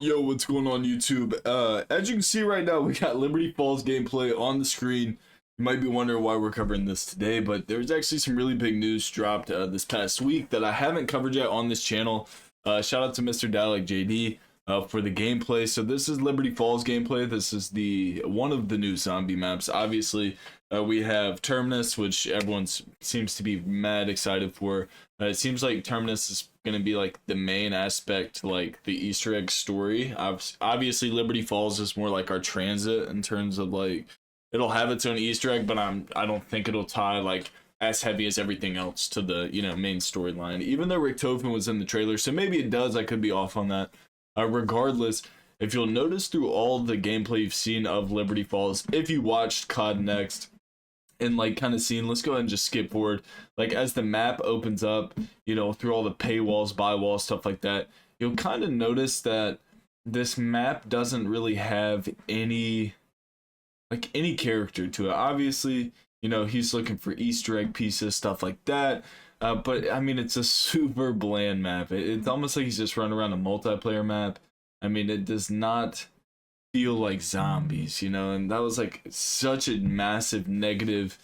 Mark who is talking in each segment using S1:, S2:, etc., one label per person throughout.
S1: Yo, what's going on YouTube? As you can see right now, we got Liberty Falls gameplay on the screen. You might be wondering why we're covering this today, but there's actually some really big news dropped this past week that I haven't covered yet on this channel. Shout out to Mr. Dalek JD for the gameplay. So this is Liberty Falls gameplay. This is the one of the new zombie maps. Obviously, we have Terminus, which everyone seems to be mad excited for. It seems like Terminus is going to be like the main aspect, like the Easter egg story. Obviously, Liberty Falls is more like our transit in terms of like it'll have its own Easter egg, but I don't think it'll tie like as heavy as everything else to the main storyline. Even though Richtofen was in the trailer, so maybe it does. I could be off on that. Regardless, if you'll notice through all the gameplay you've seen of Liberty Falls, if you watched COD Next and like kind of seen, let's go ahead and just skip forward. Like as the map opens up, through all the paywalls, buy walls, stuff like that, you'll kind of notice that this map doesn't really have any character to it. Obviously, he's looking for Easter egg pieces, stuff like that. But I mean, it's a super bland map. It's almost like he's just running around a multiplayer map. I mean, it does not feel like zombies, and that was like such a massive negative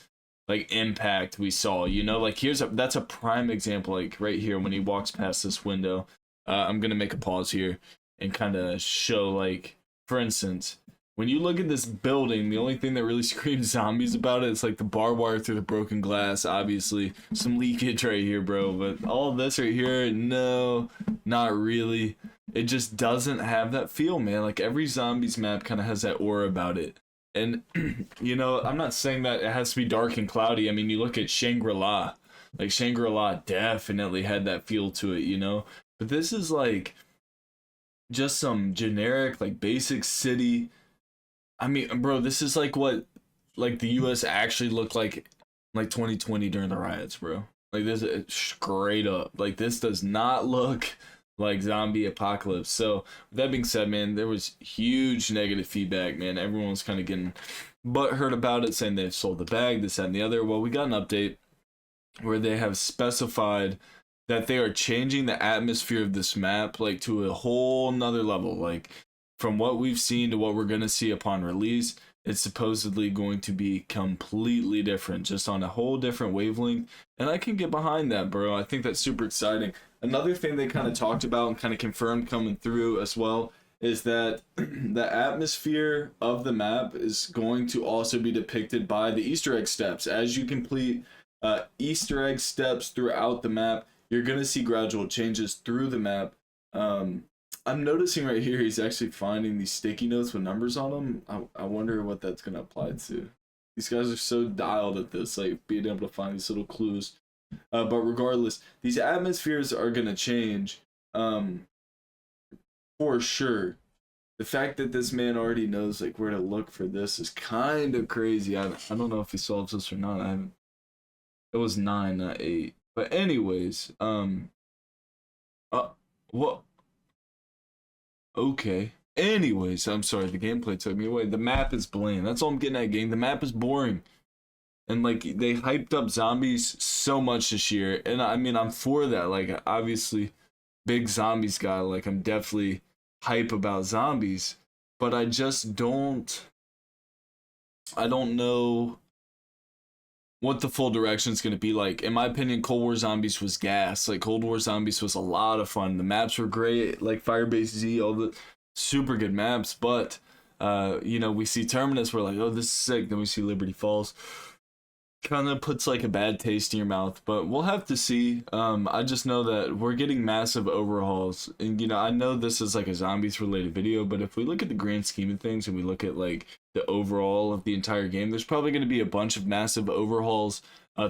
S1: like impact we saw. Like that's a prime example, like right here when he walks past this window. I'm gonna make a pause here and kind of show, like, for instance, when you look at this building, the only thing that really screams zombies about it is like the barbed wire through the broken glass. Obviously some leakage right here, bro, but all of this right here, no, not really. It just doesn't have that feel, man. Like every zombies map kind of has that aura about it. And I'm not saying that it has to be dark and cloudy. I mean, you look at Shangri-La, like Shangri-La definitely had that feel to it, but this is like just some generic, like basic city. I mean, bro, this is like what like the US actually looked like 2020 during the riots, bro. Like this is straight up. Like this does not look like zombie apocalypse. So with that being said, man, there was huge negative feedback, man. Everyone was kind of getting butthurt about it, saying they've sold the bag, this, that, and the other. Well, we got an update where they have specified that they are changing the atmosphere of this map like to a whole nother level. Like from what we've seen to what we're going to see upon release, it's supposedly going to be completely different, just on a whole different wavelength. And I can get behind that, bro. I think that's super exciting. Another thing they kind of talked about and kind of confirmed coming through as well is that the atmosphere of the map is going to also be depicted by the Easter egg steps. As you complete Easter egg steps throughout the map, you're going to see gradual changes through the map. I'm noticing right here he's actually finding these sticky notes with numbers on them. I wonder what that's going to apply to. These guys are so dialed at this, like being able to find these little clues. But regardless, these atmospheres are going to change for sure. The fact that this man already knows like where to look for this is kind of crazy. I don't know if he solves this or not. It was 9, not 8. But anyways, what? Okay. Anyways, I'm sorry, the gameplay took me away. The map is bland. That's all I'm getting at, gang. The map is boring. And like they hyped up zombies so much this year. And I mean, I'm for that. Like obviously big zombies guy, like I'm definitely hype about zombies, but I don't know what the full direction is going to be like. In my opinion, Cold War Zombies was gas. Like Cold War Zombies was a lot of fun. The maps were great, like Firebase Z, all the super good maps. But we see Terminus, we're like, oh, this is sick. Then we see Liberty Falls, kind of puts like a bad taste in your mouth. But we'll have to see. I just know that we're getting massive overhauls, and I know this is like a zombies related video, but if we look at the grand scheme of things and we look at like the overall of the entire game, there's probably going to be a bunch of massive overhauls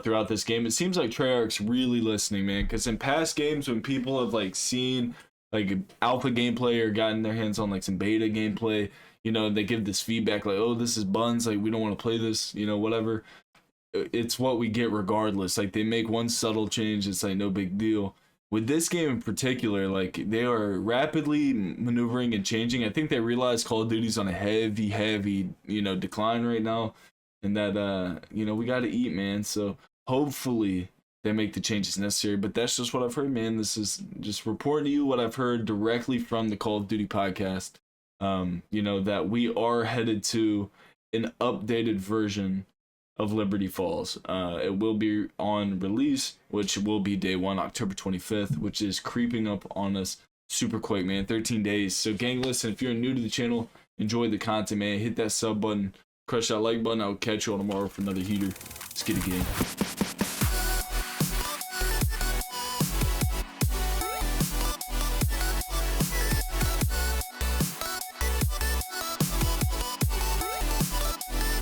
S1: throughout this game. It seems like Treyarch's really listening, man, because in past games when people have like seen like alpha gameplay or gotten their hands on like some beta gameplay, they give this feedback like, oh, this is buns, like we don't want to play this, whatever. It's what we get regardless. Like they make one subtle change, it's like no big deal. With this game in particular, like they are rapidly maneuvering and changing. I think they realize Call of Duty's on a heavy decline right now, and that we got to eat, man. So hopefully they make the changes necessary. But that's just what I've heard, man. This is just reporting to you what I've heard directly from the Call of Duty podcast. That we are headed to an updated version of Liberty Falls. It will be on release, which will be day one, October 25th, which is creeping up on us super quick, man. 13 days. So, gang, listen, if you're new to the channel, enjoy the content, man. Hit that sub button, crush that like button. I'll catch you all tomorrow for another heater. Let's get it, gang.